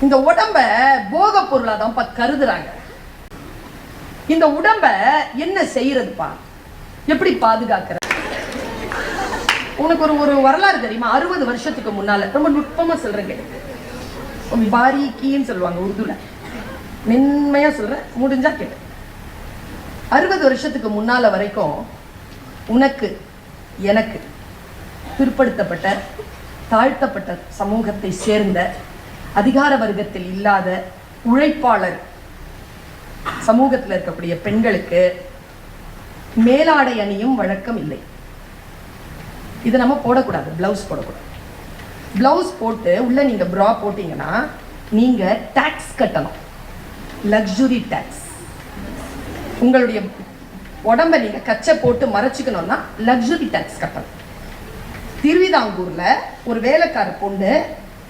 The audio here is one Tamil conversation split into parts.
இந்த உடம்ப போக பொருளாதான் கருதுறாங்க. இந்த உடம்ப என்ன செய்யறதுப்பா, எப்படி பாதுகாக்கிற? உனக்கு ஒரு வரலாறு தெரியுமா? 60 வருஷத்துக்கு முன்னால, ரொம்ப நுட்பமா சொல்றேன், பாரிக்கின்னு சொல்லுவாங்க உருதுல, மென்மையா சொல்றேன், முடிஞ்சா கேட்டு. 60 வருஷத்துக்கு முன்னால வரைக்கும் உனக்கு எனக்கு பிற்படுத்தப்பட்ட தாழ்த்தப்பட்ட சமூகத்தை சேர்ந்த அதிகார வர்க்கத்தில் இல்லாத உழைப்பாளர் சமூகத்தில் இருக்கக்கூடிய பெண்களுக்கு மேலாடை அணியும் வழக்கம் இல்லை. இதை நம்ம போடக்கூடாது, பிளவுஸ் போடக்கூடாது. பிளவுஸ் போட்டு உள்ள நீங்க ப்ரா போட்டீங்கன்னா நீங்க டாக்ஸ் கட்டணும், லக்ஸுரி டாக்ஸ். உங்களுடைய உடம்ப நீங்க கச்சை போட்டு மறைச்சிக்கணும்னா லக்ஸுரி டாக்ஸ் கட்டணும். திருவிதாங்கூர்ல ஒரு வேலைக்கார பொண்ணு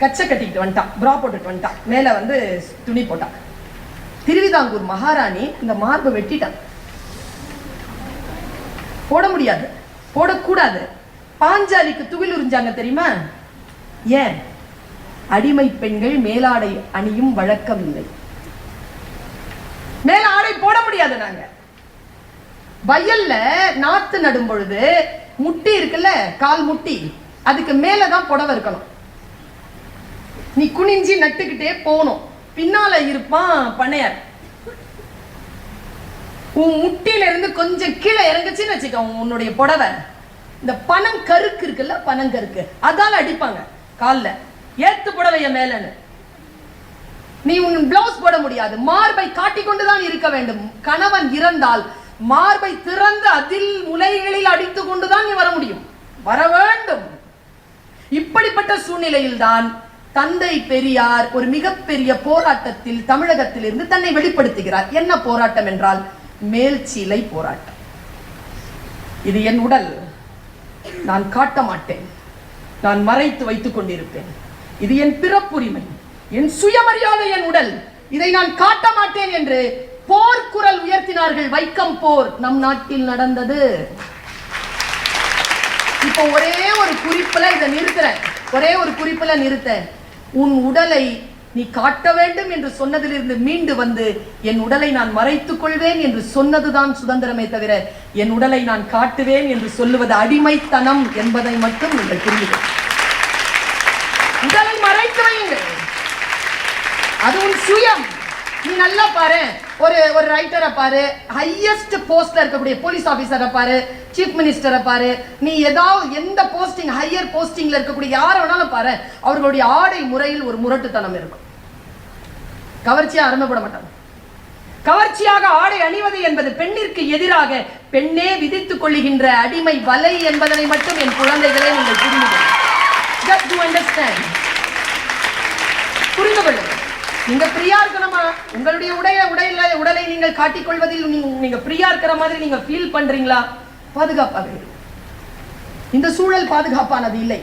கச்சை கட்டிக்கிட்டு வந்துட்டான், ப்ரா போட்டுட்டு வந்துட்டான், மேல வந்து துணி போட்டான். திருவிதாங்கூர் மகாராணி இந்த மார்பை வெட்டிட்டான். போட முடியாது, போடக்கூடாது. பாஞ்சாலிக்கு துகில் உறிஞ்சாங்க தெரியுமா? ஏன்? அடிமை பெண்கள் மேலாடை அணியும் வழக்கம் இல்லை. மேல ஆடை போட முடியாது. நாங்க வயல்ல நாத்து நடும் பொழுது முட்டி இருக்குல்ல, கால் முட்டி, அதுக்கு மேலதான் புடவை இருக்கணும். நீ குனிஞ்சி நட்டுக்கிட்டே போகணும். பின்னால இருப்பான் பண்ணையார். உன் முட்டியில இருந்து கொஞ்சம் கீழே இறங்குச்சுன்னு வச்சுக்க உன்னுடைய புடவை, இந்த பனங்கருக்கு இருக்குல்ல, பனங்கருக்கு, அதால அடிப்பாங்க கால்ல, ஏத்து புடவைய மேலன்னு. நீ உன் பிளவுஸ் போட முடியாது. மார்பை காட்டிக்கொண்டுதான் இருக்க வேண்டும். கணவன் இறந்தால் மார்பை திறந்து அதில் முலைகளில் அடித்து கொண்டுதான் நீ வர முடியும், வர வேண்டும். இப்படிப்பட்ட சூழ்நிலையில் தான் தந்தை பெரியார் ஒரு மிகப்பெரிய போராட்டத்தில் தமிழகத்தில் இருந்து தன்னை வெளிப்படுத்துகிறார். என்ன போராட்டம் என்றால் மேல்சீலை போராட்டம். இது என் உடல், நான் காட்ட மாட்டேன், நான் மறைத்து வைத்துக் கொண்டிருப்பேன். இது என் பிறப்புரிமை, என் சுயமரியாதை, என் உடல், இதை நான் காட்ட மாட்டேன் என்று போர்க்குரல் உயர்த்தினார்கள். வைக்கம் போர் நம் நாட்டில் நடந்தது. இப்போ ஒரே ஒரு குறிப்புல இதை நிறுத்துறேன், ஒரே ஒரு குறிப்புல நிறுத்த. உன் உடலை நீ காட்ட வேண்டும் என்று சொன்னதிலிருந்து மீண்டு வந்து என் உடலை நான் மறைத்துக் கொள்வேன் என்று சொன்னதுதான் சுதந்திரமே தவிர என் உடலை நான் காட்டுவேன் என்று சொல்லுவது அடிமைத்தனம் என்பதை மட்டும் நீங்கள் புரியுது. உடலை மறைத்து வையுங்கள், அது உன் சுயம். நீ நல்லா பாரு, ஒரு ரைட்டரை பாரு, ஹையஸ்ட் போஸ்ட்ல இருக்கக்கூடிய போலீஸ் ஆபீசரை பாரு, சீஃப் மினிஸ்டரை பாரு, நீ ஏதாவது எந்த போஸ்டிங் ஹையர் போஸ்டிங்ல இருக்கக்கூடிய யாரை வேணாலும் பாரு, அவர்களுடைய ஆடை முறையில் ஒரு முரட்டுத்தனம் இருக்கும். கவர்ச்சியா அருமைப்பட மாட்டாங்க. கவர்ச்சியாக ஆடை அணிவது என்பது பெண்ணிற்கு எதிராக பெண்ணே விதித்துக் கொள்ளுகின்ற அடிமை வலை என்பதனை மட்டும் என் குழந்தைகளே நீங்கள் புரிந்து கொள்ளுங்கள். நீங்க பிரியா இருக்கணுமா? உங்களுடைய உடலை நீங்கள் காட்டிக்கொள்வதில் நீங்க பிரியா இருக்கிற மாதிரி நீங்க ஃபீல் பண்றீங்களா? பாதுகாப்பாக. இந்த சூழல் பாதுகாப்பானது இல்லை.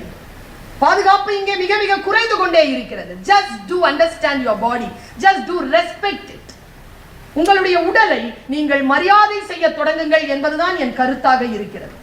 பாதுகாப்பு இங்கே மிக மிக குறைந்து கொண்டே இருக்கிறது. Just do understand your body. Just do respect it. உங்களுடைய உடலை நீங்கள் மரியாதை செய்ய தொடங்குங்கள் என்பதுதான் என் கருத்தாக இருக்கிறது.